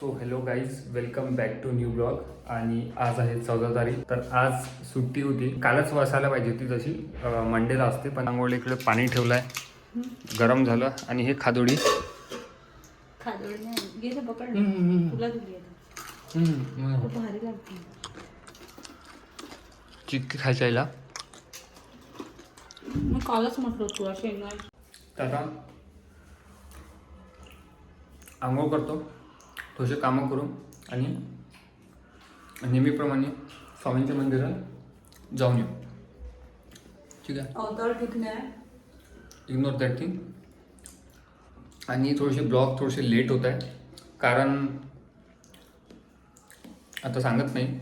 So hello guys, welcome back to new blog. आणि आज आहे 14 तारीख. तर आज सुट्टी होती. कालच वसायला पाहिजे होती, तशी मंडेला असते. पण आंघोळ इकडे पाणी ठेवलं आहे, गरम झालं. आणि हे खादोडी चिक्की खायच्या यायला. मी कालच म्हटलं तुला शेंगा. तर आता आंघोळ करतो, थोडेसे कामं करू आणि नेहमीप्रमाणे स्वामींच्या मंदिरात जाऊन येऊ. ठीक आहे, अवतार ठीक नाही. Ignore that thing. आणि थोडेसे ब्लॉग थोडेसे लेट होत आहे, कारण आता सांगत नाही,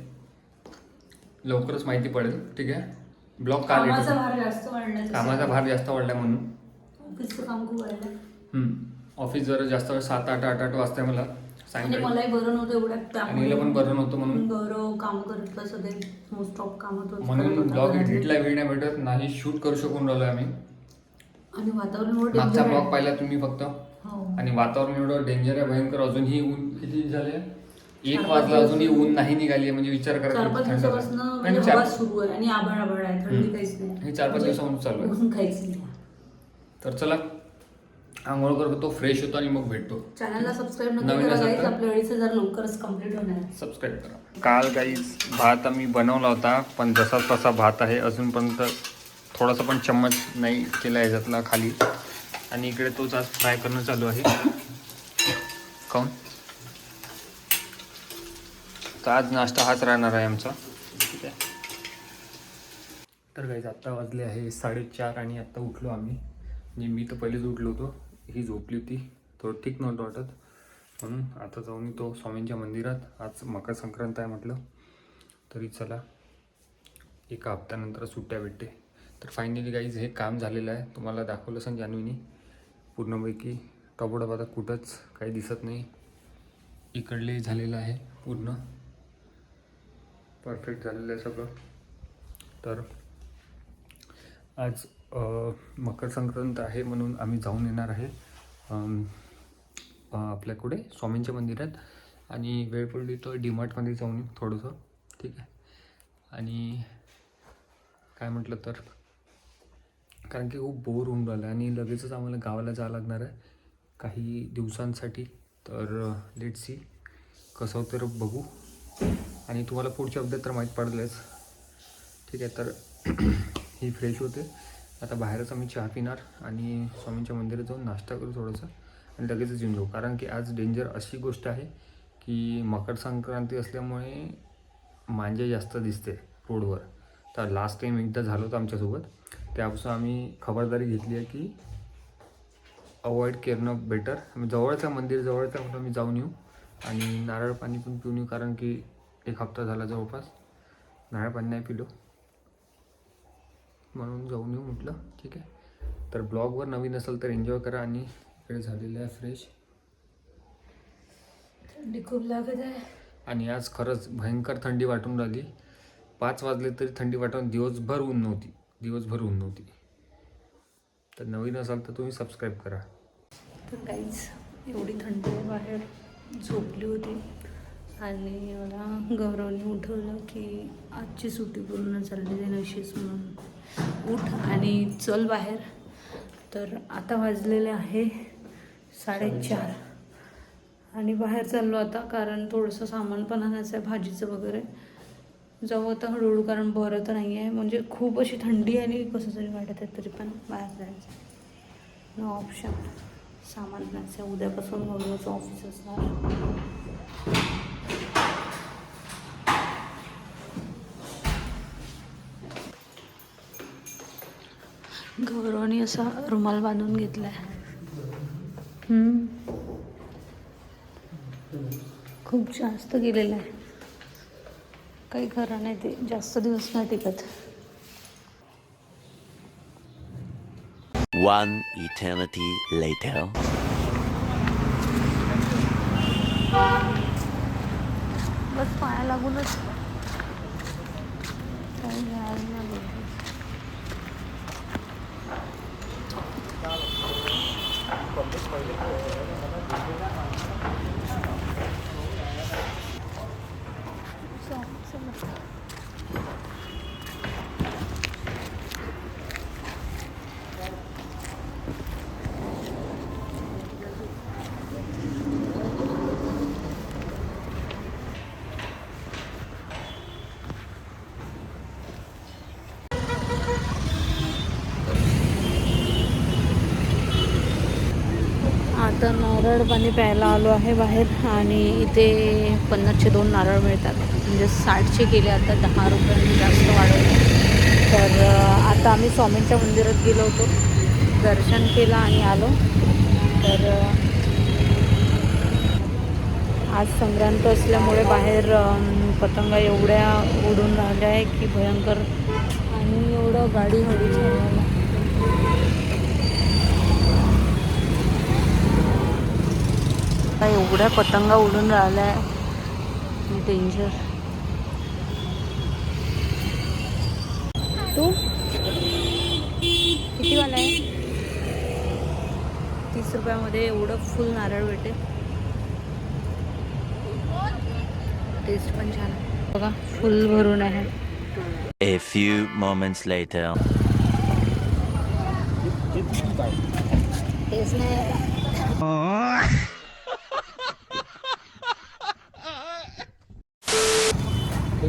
लवकरच माहिती पडेल. ठीक आहे, ब्लॉग का लेट कामाचा होतो? भार जास्त वाढला. कामाचा भार जास्त वाढला म्हणून. ऑफिसचं काम खूप वाढलं. ऑफिस जरा जास्त वेळ 7-8 वाजता मला आणि सांगितलं. मलाही बरं नव्हतं एवढ्यात. आणि हिला पण बरं नव्हतं म्हणून बरं काम करत सध्या मोस्ट ऑफ काम म्हणून ब्लॉग एडिटला वेळ नाही भेटत, नाही शूट करू शकून राहिलो आम्ही. आणि वातावरण एवढं मागचा danger ब्लॉग आहे. पाहिला तुम्ही फक्त. हो. आणि वातावरण एवढं डेंजर आहे, भयंकर. अजूनही ऊन किती झाले, 1 4-5 वाजला, अजूनही ऊन नाही निघाली. म्हणजे विचार करा, 4-5 थंड झालं. दिवसापासून आणि हवा सुरू आहे आणि आभाळ आहे, थंडी काहीच नाही. हे 4-5 दिवसापासून चालू आहे. ऊन काहीच नाही. तर चला, आंघोळ करतो, फ्रेश होतो आणि मग भेटतो. चॅनलला सबस्क्राईब नक्की नवीन करा असेल गाईज. तर आपल्या 2,500 लवकरच कम्प्लीट होणार आहे. सबस्क्राईब करा. काल गाईज भात आम्ही बनवला होता, पण जसा तसा भात आहे अजूनपर्यंत. थोडासा पण चम्मच नाही केला याच्यातला खाली. आणि इकडे तोच आज फ्राय करणं चालू आहे. काऊन तर आज नाश्ता हाच राहणार आहे आमचा. ठीक आहे. तर गाईज आत्ता वाजले आहे 4:30 आणि आत्ता उठलो आम्ही. म्हणजे मी तर पहिलेच उठलो होतो, ही झोपली होती. थोडं ठीक नव्हतं वाटत, म्हणून आता जाऊन येतो स्वामींच्या मंदिरात. आज मकर संक्रांत आहे म्हटलं, तरी चला, एका हप्त्यानंतर सुट्ट्या भेटते. तर फायनली गाईज हे काम झालेलं आहे. तुम्हाला दाखवलं असं जान्हवीनी पूर्णपैकी. टॉपडप आता कुठंच काही दिसत नाही. इकडले झालेलं आहे पूर्ण परफेक्ट झालेलं आहे सगळं. तर आज मकर संक्रांत आहे म्हणून आम्ही जाऊन येणार आहे आपल्याकडे स्वामींच्या मंदिरात. आणि वेळ पडली तर डीमार्टमध्ये जाऊन येऊ थोडंसं. ठीक आहे. आणि काय म्हटलं तर, कारण की खूप बोर होऊन राहिलं आणि लगेचच आम्हाला गावाला जावं लागणार आहे काही दिवसांसाठी. तर लेट सी कसं तर बघू. आणि तुम्हाला पुढचे अपडेट तर माहीत पडलेच. ठीक आहे. तर ही फ्रेश होते आता. बाहेरच आम्ही चहा पिणार आणि स्वामींच्या मंदिरात जाऊन नाश्ता करू थोडंसं आणि लगेचच येऊन जाऊ. कारण की आज डेंजर अशी गोष्ट आहे की मकर संक्रांती असल्यामुळे मांजे जास्त दिसते रोडवर. तर लास्ट टाईम एकदा झालं होतं आमच्यासोबत, त्यापासून आम्ही खबरदारी घेतली आहे की अवॉइड करणं बेटर. आम्ही जवळचं मंदिर जवळचं म्हणून आम्ही जाऊन येऊ आणि नारळ पाणी पण पिऊन येऊ. कारण की 1 हप्ता झाला जवळपास नारळ पाणी नाही पिलो, म्हणून जाऊन येऊ म्हटलं. ठीक आहे. तर ब्लॉगवर नवीन असेल तर एन्जॉय करा. आणि इकडे झालेलं आहे फ्रेश. थंडी खूप लागत आहे आणि आज खरंच भयंकर थंडी वाटून राहिली. 5 वाजले तरी थंडी वाटून. दिवसभर ऊन नव्हती. तर नवीन असाल तर तुम्ही सबस्क्राईब करा. तर काहीच एवढी थंडी आहे बाहेर. झोपली होती आणि मला गौरवने उठवलं की आजची सुट्टी पूर्ण चालली जाईल अशीच, म्हणून उठ आणि चल बाहेर. तर आता वाजलेले आहे 4:30 आणि बाहेर चाललो आता, कारण थोडंसं सामान पण आणायचं आहे भाजीचं वगैरे. जाऊ आता हळूहळू, कारण बरं तर नाही आहे. म्हणजे खूप अशी थंडी आणि कसं तरी वाटत आहे, तरी पण बाहेर जायचं नो ऑप्शन. सामान आणायचं आहे. उद्यापासून गौरवचं ऑफिस असणार. गौरवने असा रुमाल बांधून घेतलाय. खूप जास्त गेलेलं आहे, काही खरं नाही. ते जास्त दिवस नाही टिकत. One eternity later. बस पाया लागूनच काही घ्यायला नाही बोलतो. नारळ पाणी प्यायला आलो आहे बाहेर आणि इथे 50चे 2 नारळ मिळतात. म्हणजे 60चे केले आता 10 रुपयांनी जास्त वाढवले. तर आता आम्ही स्वामींच्या मंदिरात गेलो होतो, दर्शन केलं आणि आलो. तर आज संक्रांत असल्यामुळे बाहेर पतंगा एवढ्या उडून राहिल्या आहे की भयंकर, आणि एवढं गाडी हळू चालवायला. एवढ्या पतंगा उडून राहिल्या आहे, डेंजर. तू किती वाला आहे? 30 रुपयामध्ये एवढं फुल नारळ भेटेल. टेस्ट पण छान आहे बघा, फुल भरून आहे. A few moments later. Test नाही आहे.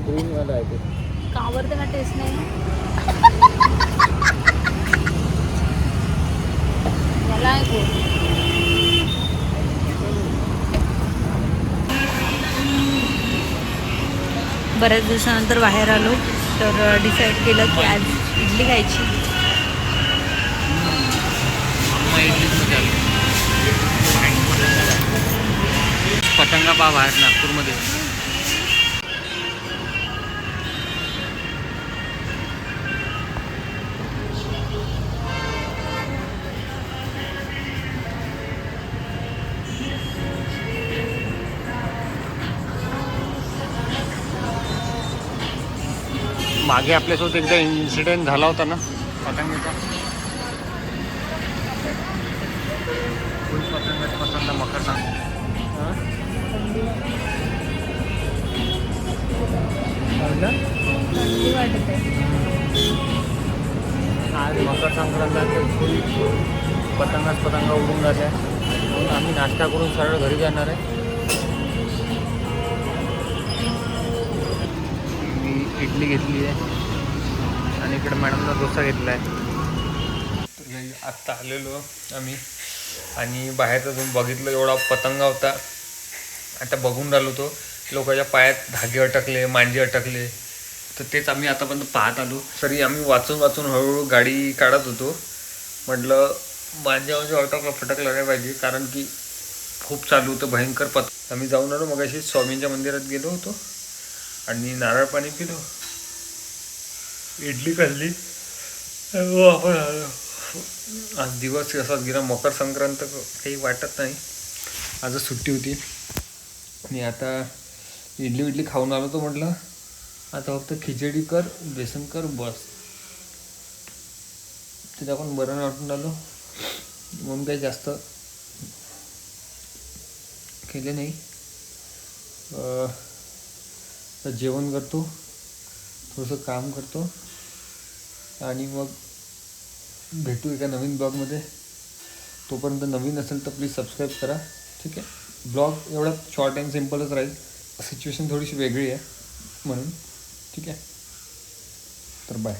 ग्रीनवाला आहे ते. का आवडतं का टेस्ट नाही? मला आहे गोड. बऱ्याच दिवसानंतर बाहेर आलो, तर डिसाईड केलं की आज इडली खायची. पतंगा पहा बाहेर नागपूरमध्ये. मागे आपल्यासोबत एकदा इन्सिडेंट झाला होता ना पतंगाचा. फुल पतंगाच पतंगा मकर थंडी वाटत आहे. आज मकर संक्रांत फुल पतंगा उडून जाते. आम्ही नाश्ता करून सरळ घरी जाणार आहे. मी इडली घेतली आहे आणि इकडे मॅडमला डोसा घेतला आहे. आत्ता आलेलो आम्ही आणि बाहेर अजून बघितलं एवढा पतंगा होता. आता बघून राहिलो तो लोकांच्या पायात धागे अटकले, मांजे अटकले. तर तेच आम्ही आतापर्यंत पाहत आलो. तरी आम्ही वाचून हळूहळू गाडी काढत होतो. म्हटलं मांज्या फटकलं नाही पाहिजे, कारण की खूप चालू होतं भयंकर आम्ही जाऊन आलो. मग अशी स्वामींच्या मंदिरात गेलो होतो आणि नारळ पाणी पिलो, इडली खाल्ली, वापस आलो. आज दिवस असाच गेला. मकर संक्रांत काही वाटत नाही, आजच सुट्टी होती. आणि आता इडली खाऊन आलो. तो म्हटलं आता फक्त खिचडी कर, बेसन कर, बस. तिथं पण बरं नाही वाटून आलो म्हणून काही जास्त केले नाही. तर जेवण करतो, थोडंसं काम करतो आणि मग भेटू एका नवीन ब्लॉगमध्ये. तोपर्यंत नवीन असेल तर प्लीज सबस्क्राईब करा. ठीक आहे. ब्लॉग एवढा शॉर्ट अँड सिम्पलच राहील. सिच्युएशन थोडीशी वेगळी आहे म्हणून. ठीक आहे. तर बाय.